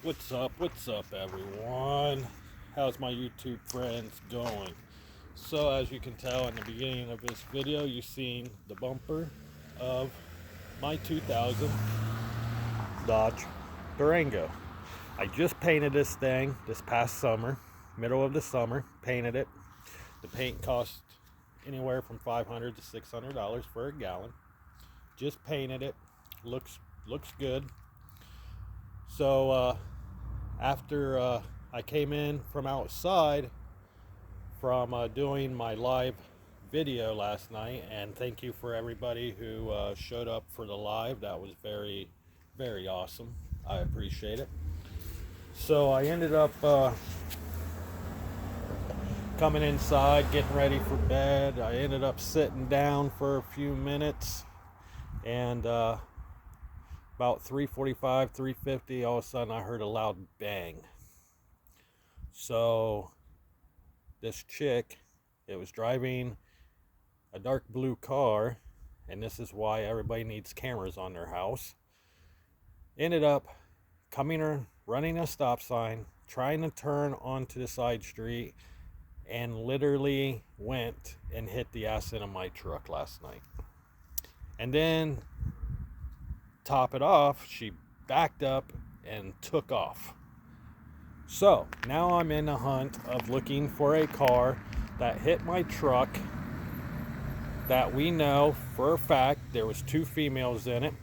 What's up, everyone? How's my YouTube friends going? So, as you can tell in the beginning of this video, you've seen the bumper of my 2000 Dodge Durango. I just painted this thing this past summer, middle of the summer, painted it. The paint cost anywhere from $500 to $600 for a gallon. Just painted it. Looks good. So after I came in from outside from doing my live video last night, and thank you for everybody who showed up for the live. That was very, very awesome. I appreciate it. So I ended up coming inside, getting ready for bed. I ended up sitting down for a few minutes, and about 3:45, 3:50, all of a sudden I heard a loud bang. So this chick, it was driving a dark blue car, and this is why everybody needs cameras on their house, ended up running a stop sign, trying to turn onto the side street, and literally went and hit the ass end of my truck last night. And then top it off, she backed up and took off. So now I'm in the hunt of looking for a car that hit my truck that we know for a fact there was two females in it.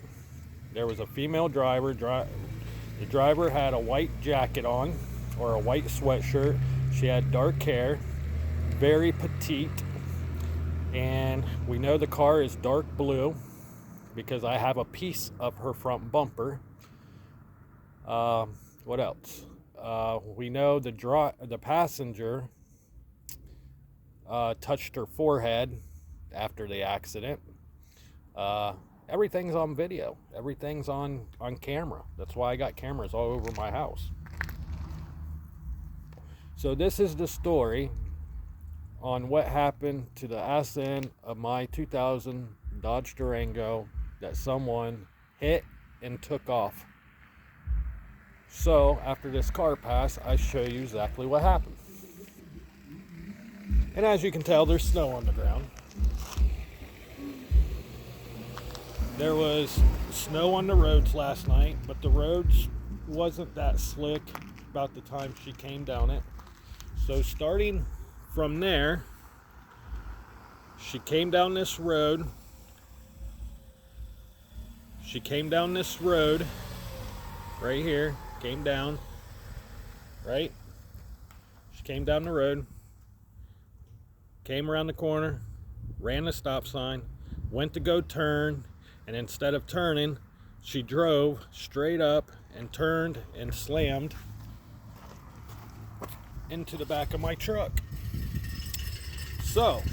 There was a female driver. The driver had a white jacket on, or a white sweatshirt. She had dark hair, very petite, and we know the car is dark blue because I have a piece of her front bumper. What else? We know the passenger touched her forehead after the accident. Everything's on video. Everything's on camera. That's why I got cameras all over my house. So this is the story on what happened to the ass end of my 2000 Dodge Durango that someone hit and took off. So after this car passed, I show you exactly what happened. And as you can tell, there's snow on the ground. There was snow on the roads last night, but the roads wasn't that slick about the time she came down it. So starting from there, she came down this road. She came down this road right here, came down, right? She came down the road, came around the corner, ran the stop sign, went to go turn, and instead of turning, she drove straight up and turned and slammed into the back of my truck. So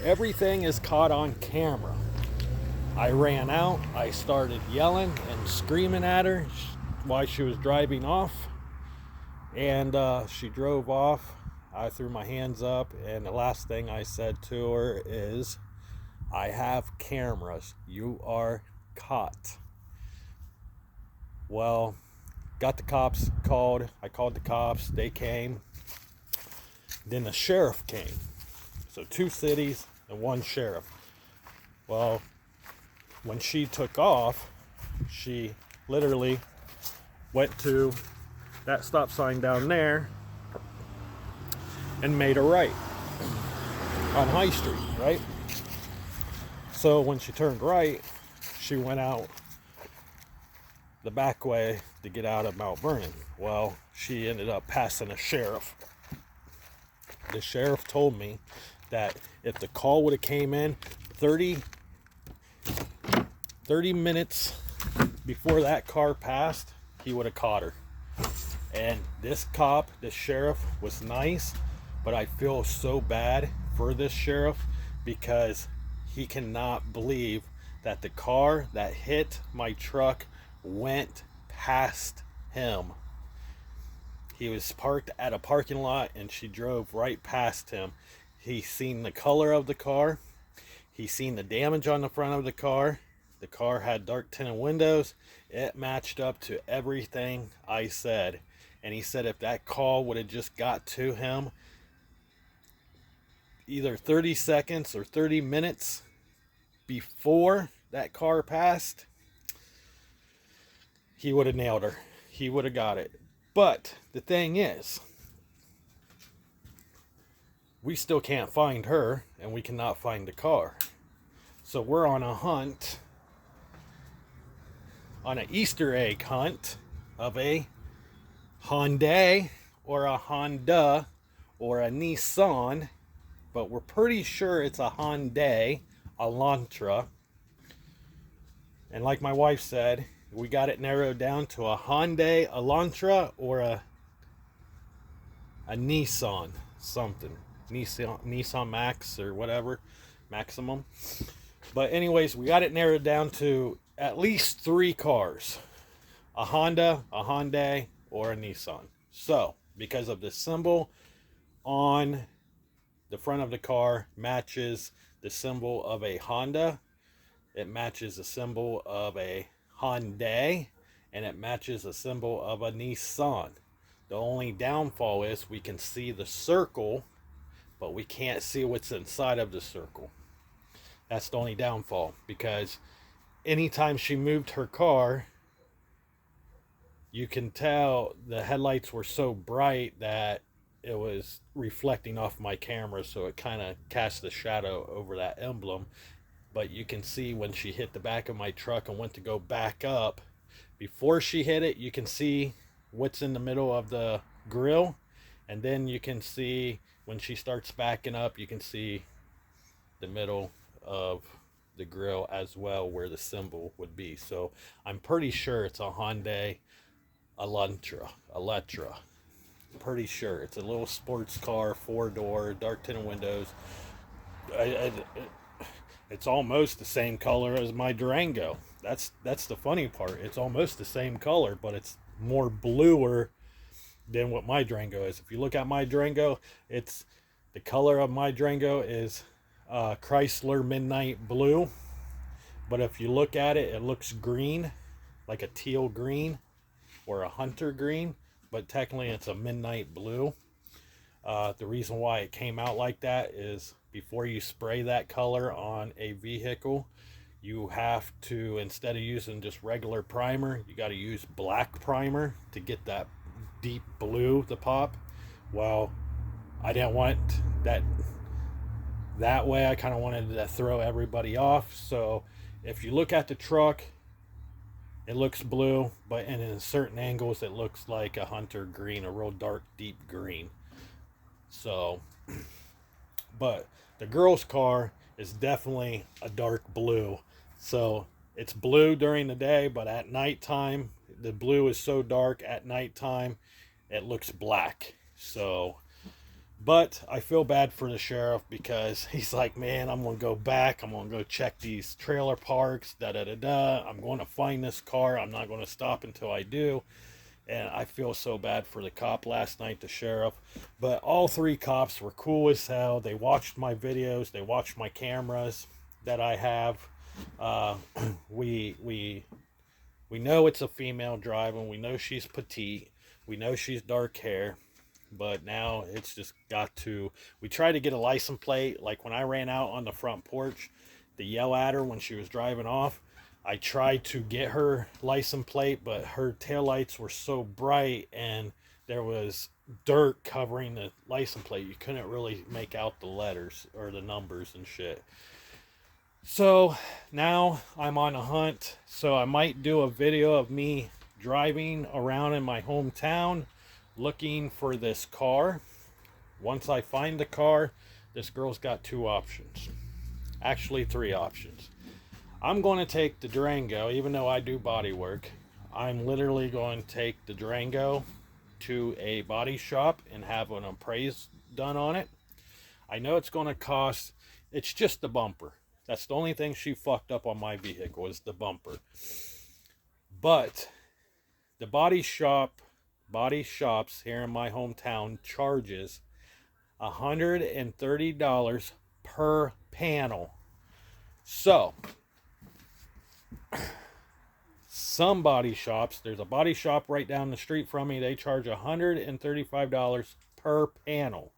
everything is caught on camera. I ran out, I started yelling and screaming at her while she was driving off, and she drove off. I threw my hands up, and the last thing I said to her is, I have cameras, you are caught. Well, got the cops called. I called the cops, they came. Then the sheriff came. So 2 cities and 1 sheriff. Well, when she took off, she literally went to that stop sign down there and made a right on High Street, right? So when she turned right, she went out the back way to get out of Mount Vernon. Well, she ended up passing a sheriff. The sheriff told me that if the call would have came in 30 minutes before that car passed, he would have caught her. And this sheriff was nice, but I feel so bad for this sheriff because he cannot believe that the car that hit my truck went past him. He was parked at a parking lot and she drove right past him. He seen the color of the car. He seen the damage on the front of the car. The car had dark tinted windows. It matched up to everything I said. And he said if that call would have just got to him either 30 seconds or 30 minutes before that car passed, he would have nailed her. He would have got it. But the thing is, we still can't find her, and we cannot find the car. So we're on a hunt, on an Easter egg hunt of a Hyundai or a Honda or a Nissan, but we're pretty sure it's a Hyundai Elantra. And like my wife said, we got it narrowed down to a Hyundai Elantra or a Nissan something. Nissan Max or whatever, Maximum. But anyways, we got it narrowed down to at least 3 cars. A Honda, a Hyundai, or a Nissan. So, because of the symbol on the front of the car matches the symbol of a Honda, it matches the symbol of a Hyundai, and it matches the symbol of a Nissan. The only downfall is we can see the circle, but we can't see what's inside of the circle. That's the only downfall, because anytime she moved her car, you can tell the headlights were so bright that it was reflecting off my camera, so it kind of cast a shadow over that emblem. But you can see when she hit the back of my truck and went to go back up, before she hit it, you can see what's in the middle of the grill, and then you can see when she starts backing up, you can see the middle of the grill as well, where the symbol would be. So I'm pretty sure it's a Hyundai Elantra. Pretty sure it's a little sports car, 4-door, dark tinted windows. It's almost the same color as my Durango. That's the funny part. It's almost the same color, but it's more bluer than what my Durango is. If you look at my Durango, it's the color of my Durango is Chrysler Midnight Blue. But if you look at it, it looks green, like a teal green or a hunter green, but technically it's a midnight blue. The reason why it came out like that is before you spray that color on a vehicle, you have to, instead of using just regular primer, you got to use black primer to get that deep blue to pop. Well, I didn't want that way. I kind of wanted to throw everybody off. So if you look at the truck, it looks blue, but in certain angles it looks like a hunter green, a real dark deep green. So, but the girl's car is definitely a dark blue. So it's blue during the day, but at nighttime, the blue is so dark at nighttime, it looks black. So, but I feel bad for the sheriff, because he's like, man, I'm going to go back. I'm going to go check these trailer parks, I'm going to find this car. I'm not going to stop until I do. And I feel so bad for the cop last night, the sheriff. But all 3 cops were cool as hell. They watched my videos. They watched my cameras that I have. We know it's a female driving. We know she's petite. We know she's dark hair. But now it's just got to... We tried to get a license plate. Like when I ran out on the front porch to yell at her when she was driving off, I tried to get her license plate, but her taillights were so bright and there was dirt covering the license plate. You couldn't really make out the letters or the numbers and shit. So now I'm on a hunt. So I might do a video of me driving around in my hometown looking for this car. Once I find the car, this girl's got 2 options. Actually 3 options. I'm going to take the Durango, even though I do body work. I'm literally going to take the Durango to a body shop and have an appraise done on it. I know it's going to cost, it's just the bumper. That's the only thing she fucked up on my vehicle, is the bumper. But the body shops here in my hometown charges $130 per panel. So some body shops, there's a body shop right down the street from me, they charge $135 per panel.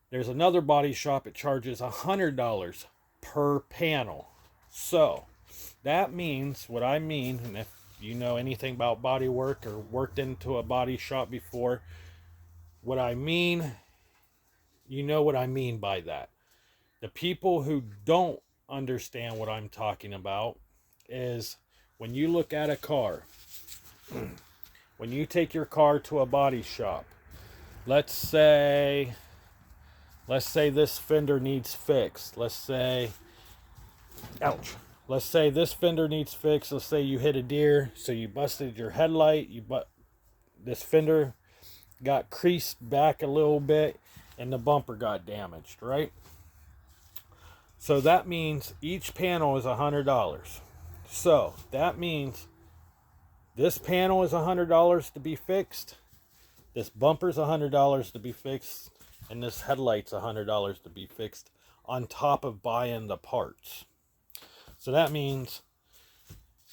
There's another body shop that charges $100 per panel. So that means, what I mean, and if you know anything about body work or worked into a body shop before, what I mean, you know what I mean by that. The people who don't understand what I'm talking about is when you look at a car, when you take your car to a body shop, let's say this fender needs fixed. Let's say, ouch. Let's say this fender needs fixed. Let's say you hit a deer, so you busted your headlight. This fender got creased back a little bit, and the bumper got damaged, right? So that means each panel is $100. So that means this panel is $100 to be fixed, this bumper's $100 to be fixed, and this headlight's $100 to be fixed, on top of buying the parts. So that means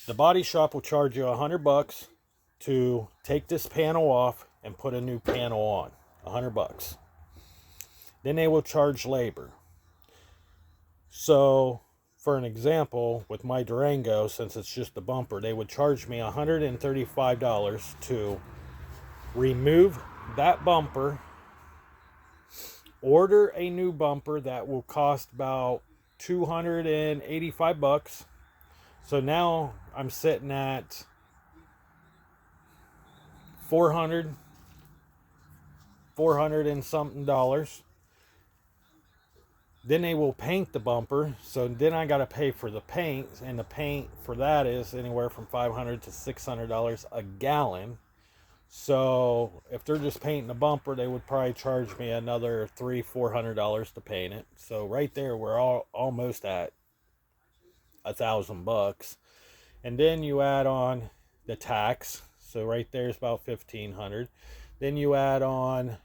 the body shop will charge you $100 to take this panel off and put a new panel on. $100. Then they will charge labor. So, for an example, with my Durango, since it's just a bumper, they would charge me $135 to remove that bumper, order a new bumper that will cost about $285. So now I'm sitting at $400 and something dollars. Then they will paint the bumper, so then I got to pay for the paint, and the paint for that is anywhere from $500 to $600 a gallon. So if they're just painting the bumper, they would probably charge me another $300-400 to paint it. So right there, we're almost at $1,000. And then you add on the tax, so right there is about $1,500. Then you add on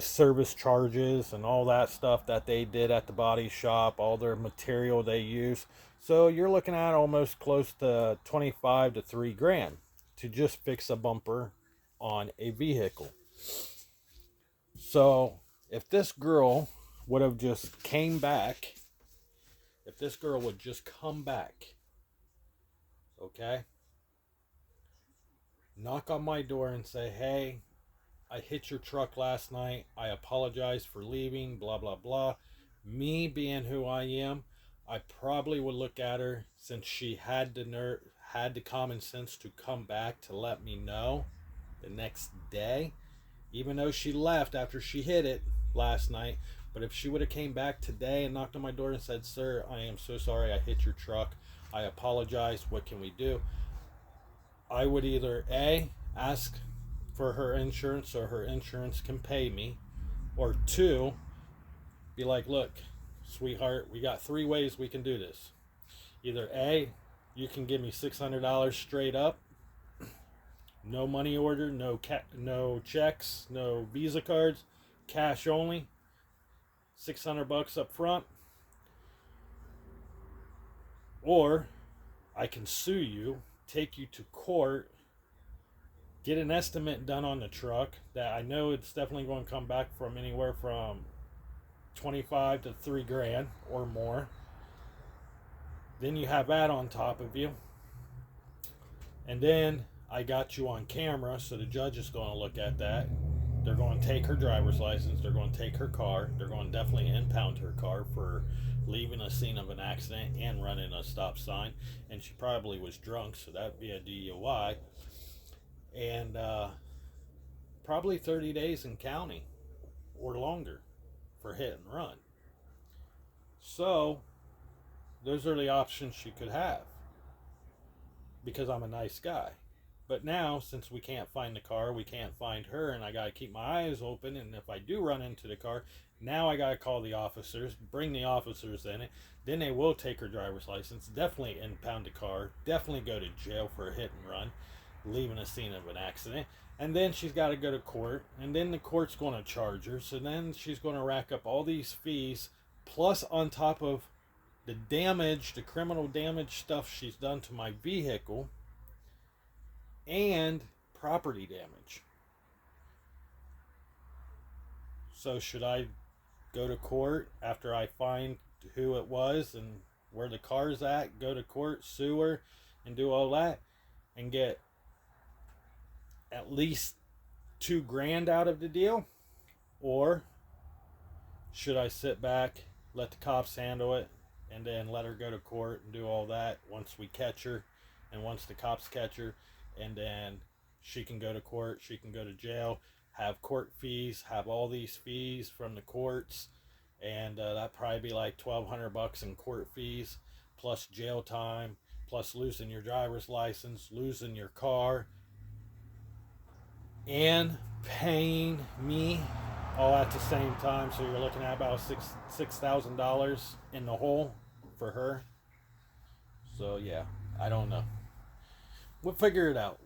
service charges and all that stuff that they did at the body shop, all their material they use. So you're looking at almost close to $25 to $3,000 to just fix a bumper on a vehicle. So if this girl would have just came back, if this girl would just come back, okay, knock on my door and say, hey, I hit your truck last night, I apologize for leaving, blah blah blah. Me being who I am, I probably would look at her, since she had the common sense to come back to let me know the next day, even though she left after she hit it last night. But if she would have came back today and knocked on my door and said, sir, I am so sorry I hit your truck, I apologize, what can we do? I would either A, ask for her insurance so her insurance can pay me, or two, be like, look, sweetheart, we got 3 ways we can do this. Either A, you can give me $600 straight up, no money order, no checks, no Visa cards, cash only, $600 up front, or I can sue you, take you to court, get an estimate done on the truck that I know it's definitely going to come back from anywhere from $25 to $3,000 or more. Then you have that on top of you. And then I got you on camera, so the judge is going to look at that. They're going to take her driver's license. They're going to take her car. They're going to definitely impound her car for leaving a scene of an accident and running a stop sign. And she probably was drunk, so that'd be a DUI. And probably 30 days in county or longer for hit and run. So those are the options she could have, because I'm a nice guy. But now, since we can't find the car, we can't find her, and I got to keep my eyes open, and if I do run into the car, now I got to call the officers, bring the officers in it, then they will take her driver's license, definitely impound the car, definitely go to jail for a hit and run, leaving a scene of an accident, and then she's got to go to court, and then the court's going to charge her, so then she's going to rack up all these fees, plus on top of the damage, the criminal damage stuff she's done to my vehicle, and property damage. So should I go to court after I find who it was and where the car's at, go to court, sue her, and do all that, and get at least $2,000 out of the deal? Or should I sit back, let the cops handle it, and then let her go to court and do all that once we catch her, and once the cops catch her, and then she can go to court, she can go to jail, have court fees, have all these fees from the courts, and that'd probably be like $1,200 in court fees, plus jail time, plus losing your driver's license, losing your car, and paying me all at the same time. So you're looking at about $6,000 in the hole for her. So yeah, I don't know. We'll figure it out.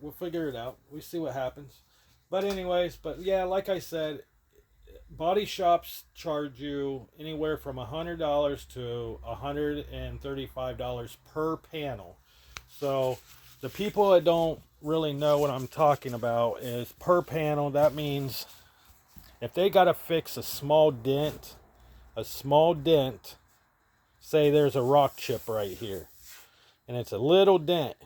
We see what happens. But anyways, yeah, like I said, body shops charge you anywhere from $100 to $135 per panel. So the people that don't really know what I'm talking about is per panel. That means if they got to fix a small dent, say there's a rock chip right here, and it's a little dent,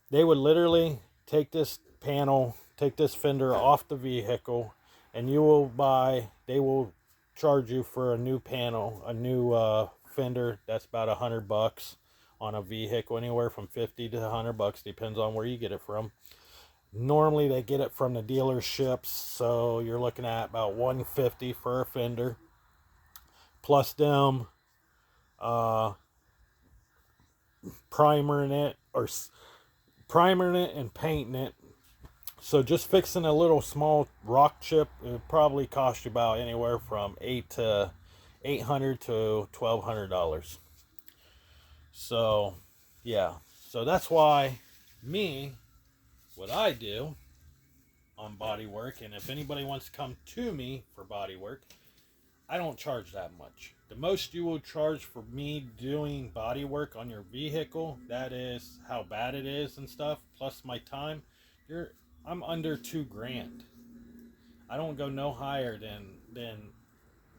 they would literally take this fender off the vehicle, and they will charge you for a new panel, a new fender. That's about $100 on a vehicle, anywhere from $50 to $100, depends on where you get it from. Normally they get it from the dealerships, so you're looking at about $150 for a fender, plus them primering it and painting it. So just fixing a little small rock chip, it would probably cost you about anywhere from $800 to $1,200. So yeah, so that's why what I do on body work, and if anybody wants to come to me for body work, I don't charge that much. The most you will charge for me doing body work on your vehicle, that is how bad it is and stuff, plus my time, I'm under $2,000. I don't go no higher than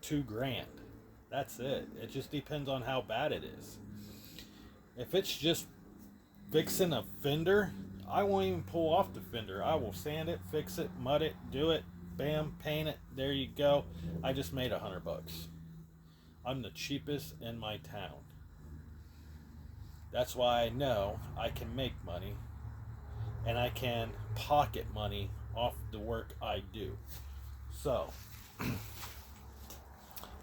$2,000. That's it. It just depends on how bad it is. If it's just fixing a fender, I won't even pull off the fender. I will sand it, fix it, mud it, do it, bam, paint it. There you go. I just made $100. I'm the cheapest in my town. That's why I know I can make money, and I can pocket money off the work I do. So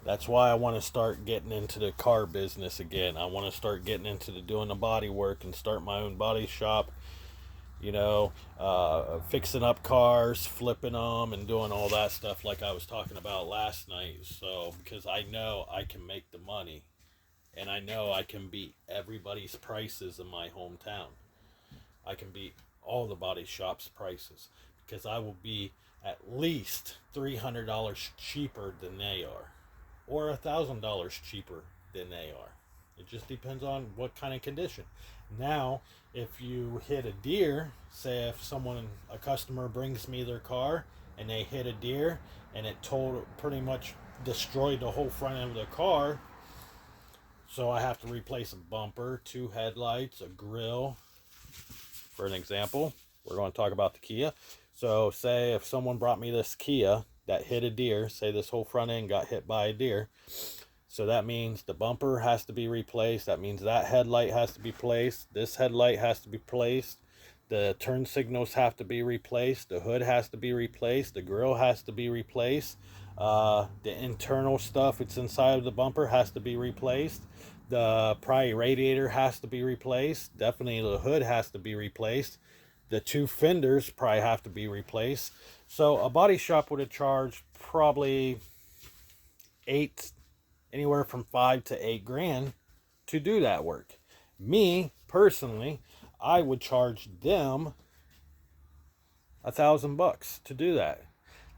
that's why I want to start getting into the car business again. I want to start getting into doing the body work and start my own body shop. Fixing up cars, flipping them, and doing all that stuff like I was talking about last night. So, because I know I can make the money, and I know I can beat everybody's prices in my hometown. I can beat all the body shop's prices, because I will be at least $300 cheaper than they are, or $1,000 cheaper than they are. It just depends on what kind of condition. Now, if you hit a deer, say if a customer brings me their car and they hit a deer and it pretty much destroyed the whole front end of the car, so I have to replace a bumper, 2 headlights, a grill. For an example, we're going to talk about the Kia. So say if someone brought me this Kia that hit a deer, say this whole front end got hit by a deer, so that means the bumper has to be replaced. That means that headlight has to be placed. This headlight has to be placed. The turn signals have to be replaced. The hood has to be replaced. The grill has to be replaced. The internal stuff that's inside of the bumper has to be replaced. The probably radiator has to be replaced. Definitely the hood has to be replaced. The 2 fenders probably have to be replaced. So a body shop would have charged probably anywhere from $5,000 to $8,000 to do that work. Me personally, I would charge them $1,000 to do that.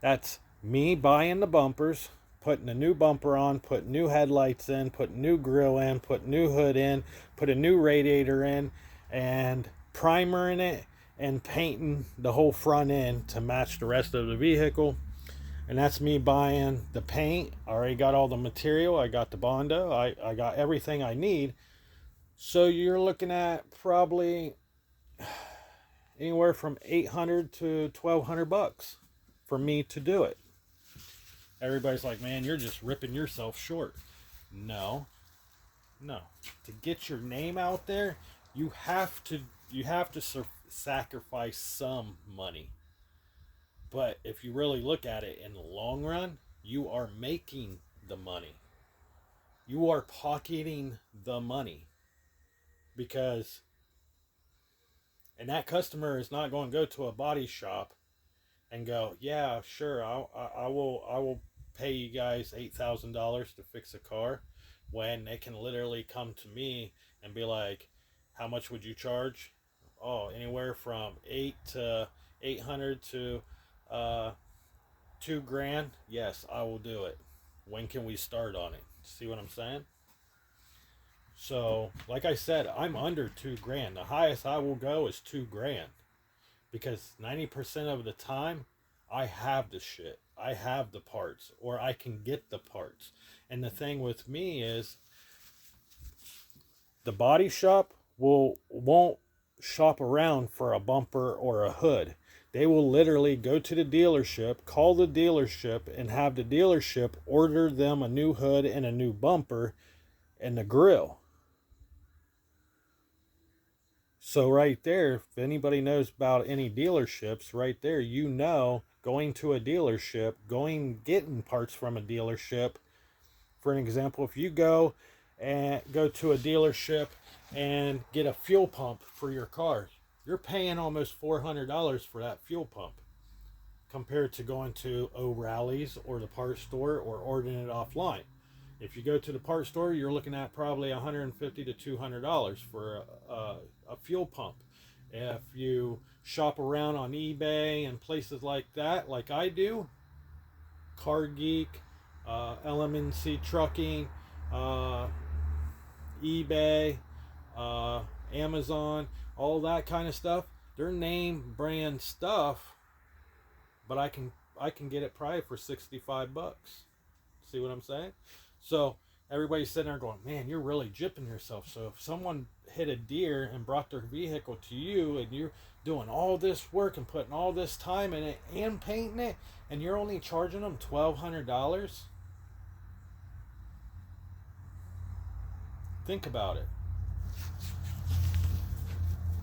That's me buying the bumpers, putting a new bumper on, putting new headlights in, putting new grill in, putting new hood in, put a new radiator in, and primering it and painting the whole front end to match the rest of the vehicle. And that's me buying the paint. I already got all the material. I got the Bondo. I got everything I need. So you're looking at probably anywhere from 800 to 1200 bucks for me to do it. Everybody's like, man, you're just ripping yourself short. No. To get your name out there, you have to sacrifice some money. But if you really look at it in the long run, you are making the money. You are pocketing the money. Because, and that customer is not going to go to a body shop and go, yeah, sure, I will pay you guys $8,000 to fix a car, when they can literally come to me and be like, how much would you charge? Oh, anywhere from 800 to $2,000. Yes, I will do it. When can we start on it? See what I'm saying? So, like I said, I'm under $2,000. The highest I will go is $2,000, because 90% of the time, I have the shit. I have the parts, or I can get the parts. And the thing with me is, the body shop won't shop around for a bumper or a hood. They will literally go to the dealership, call the dealership, and have the dealership order them a new hood and a new bumper and the grill. So right there, if anybody knows about any dealerships, right there, you know, going to a dealership, getting parts from a dealership. For an example, if you go to a dealership and get a fuel pump for your car, you're paying almost $400 for that fuel pump, compared to going to O'Reilly's or the parts store or ordering it offline. If you go to the parts store, you're looking at probably $150 to $200 for a fuel pump. If you shop around on eBay and places like that, like I do, Car Geek, LMNC Trucking, eBay, Amazon, all that kind of stuff, they're name brand stuff, but I can get it probably for 65 bucks. See what I'm saying? So everybody's sitting there going, man, you're really gypping yourself. So if someone hit a deer and brought their vehicle to you, and you're doing all this work and putting all this time in it and painting it, and you're only charging them $1,200, think about it.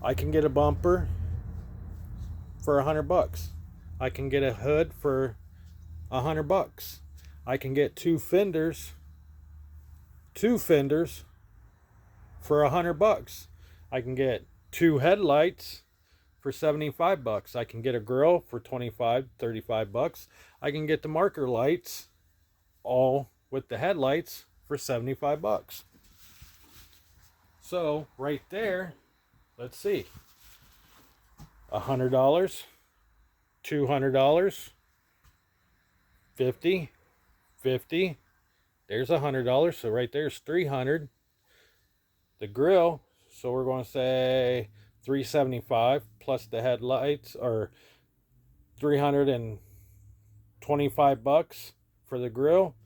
I can get a bumper for 100 bucks. I can get a hood for 100 bucks. I can get two fenders for 100 bucks. I can get two headlights for 75 bucks. I can get a grill for 25, 35 bucks. I can get the marker lights, all with the headlights, for 75 bucks. So right there, let's see, $100, $200, 50, there's $100, so right there's $300. The grill, so we're going to say $375 plus the headlights, or $325 for the grill.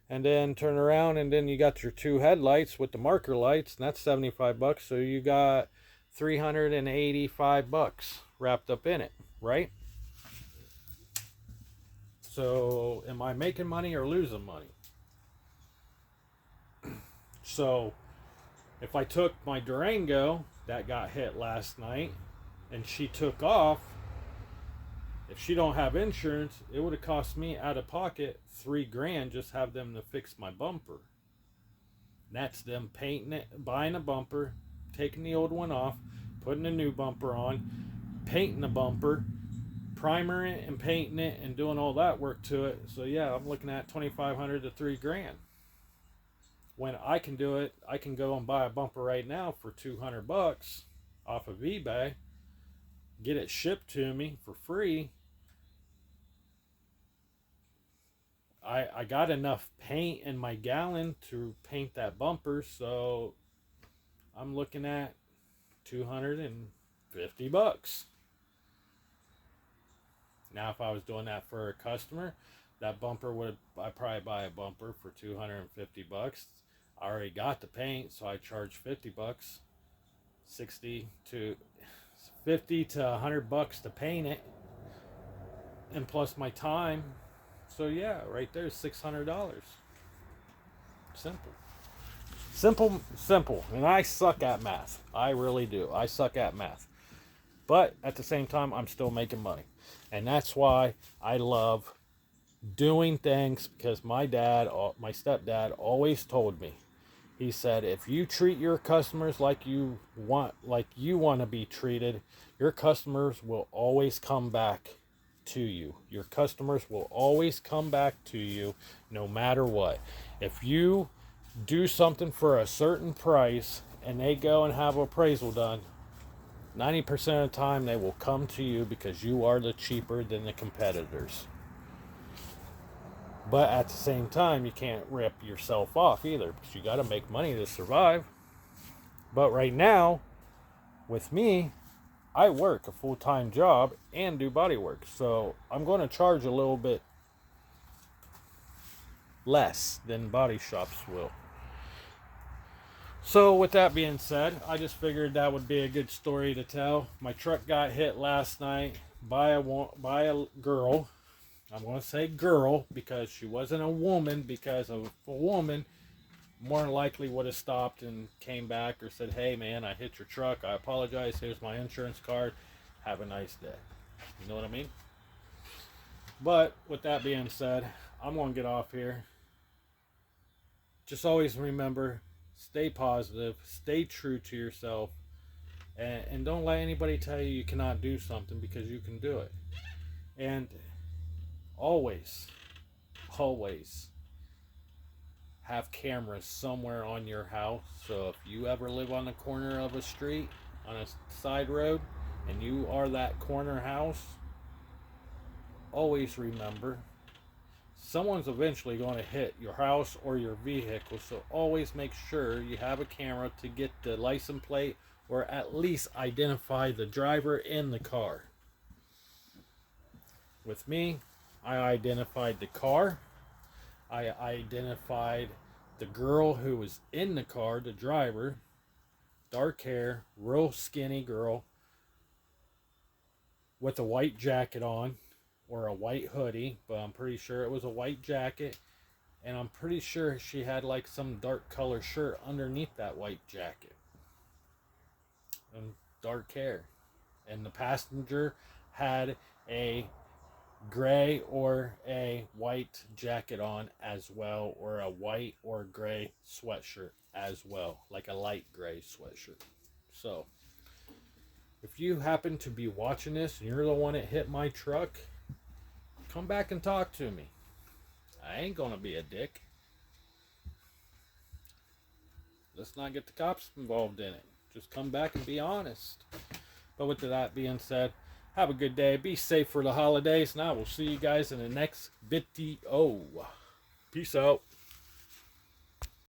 And then turn around, and then you got your two headlights with the marker lights, and that's 75 bucks. So you got 385 bucks wrapped up in it, right? So am I making money or losing money? So if I took my Durango that got hit last night and she took off, if she don't have insurance, it would have cost me out of pocket $3,000 just have them to fix my bumper. And that's them painting it, buying a bumper, taking the old one off, putting a new bumper on, painting the bumper, primering it and painting it, and doing all that work to it. So yeah, I'm looking at $2,500 to $3,000. When I can do it, I can go and buy a bumper right now for 200 bucks off of eBay, get it shipped to me for free. I got enough paint in my gallon to paint that bumper, so I'm looking at 250 bucks. Now, if I was doing that for a customer, that bumper I probably buy a bumper for $250. I already got the paint, so I charge $50, 60 to 50 to $100 to paint it, and plus my time. So yeah, right there's $600. Simple. Simple, simple. And I suck at math. I really do. I suck at math. But at the same time, I'm still making money. And that's why I love doing things, because my stepdad always told me, he said, if you treat your customers like you want to be treated, your customers will always come back to you. Your customers will always come back to you no matter what. If you do something for a certain price and they go and have appraisal done, 90% of the time they will come to you because you are the cheaper than the competitors. But at the same time, you can't rip yourself off either, because you got to make money to survive. But right now, with me, I work a full-time job and do body work. So I'm going to charge a little bit less than body shops will. So with that being said, I just figured that would be a good story to tell. My truck got hit last night by a girl. I'm going to say girl because she wasn't a woman, because of a woman more than likely would have stopped and came back or said, hey man, I hit your truck, I apologize, here's my insurance card, have a nice day. You know what I mean? But with that being said, I'm going to get off here. Just always remember, stay positive, stay true to yourself, and don't let anybody tell you cannot do something, because you can do it. And always have cameras somewhere on your house. So if you ever live on the corner of a street, on a side road, and you are that corner house, always remember, someone's eventually going to hit your house or your vehicle. So always make sure you have a camera to get the license plate, or at least identify the driver in the car. With me, I identified the car. I identified the girl who was in the car, the driver. Dark hair, real skinny girl with a white jacket on, or a white hoodie, but I'm pretty sure it was a white jacket. And I'm pretty sure she had like some dark color shirt underneath that white jacket. And dark hair. And the passenger had a gray or a white jacket on as well, or a white or gray sweatshirt as well, like a light gray sweatshirt. So if you happen to be watching this and you're the one that hit my truck, come back and talk to me. I ain't gonna be a dick. Let's not get the cops involved in it. Just come back and be honest. But with that being said, have a good day. Be safe for the holidays. And I will see you guys in the next video. Peace out.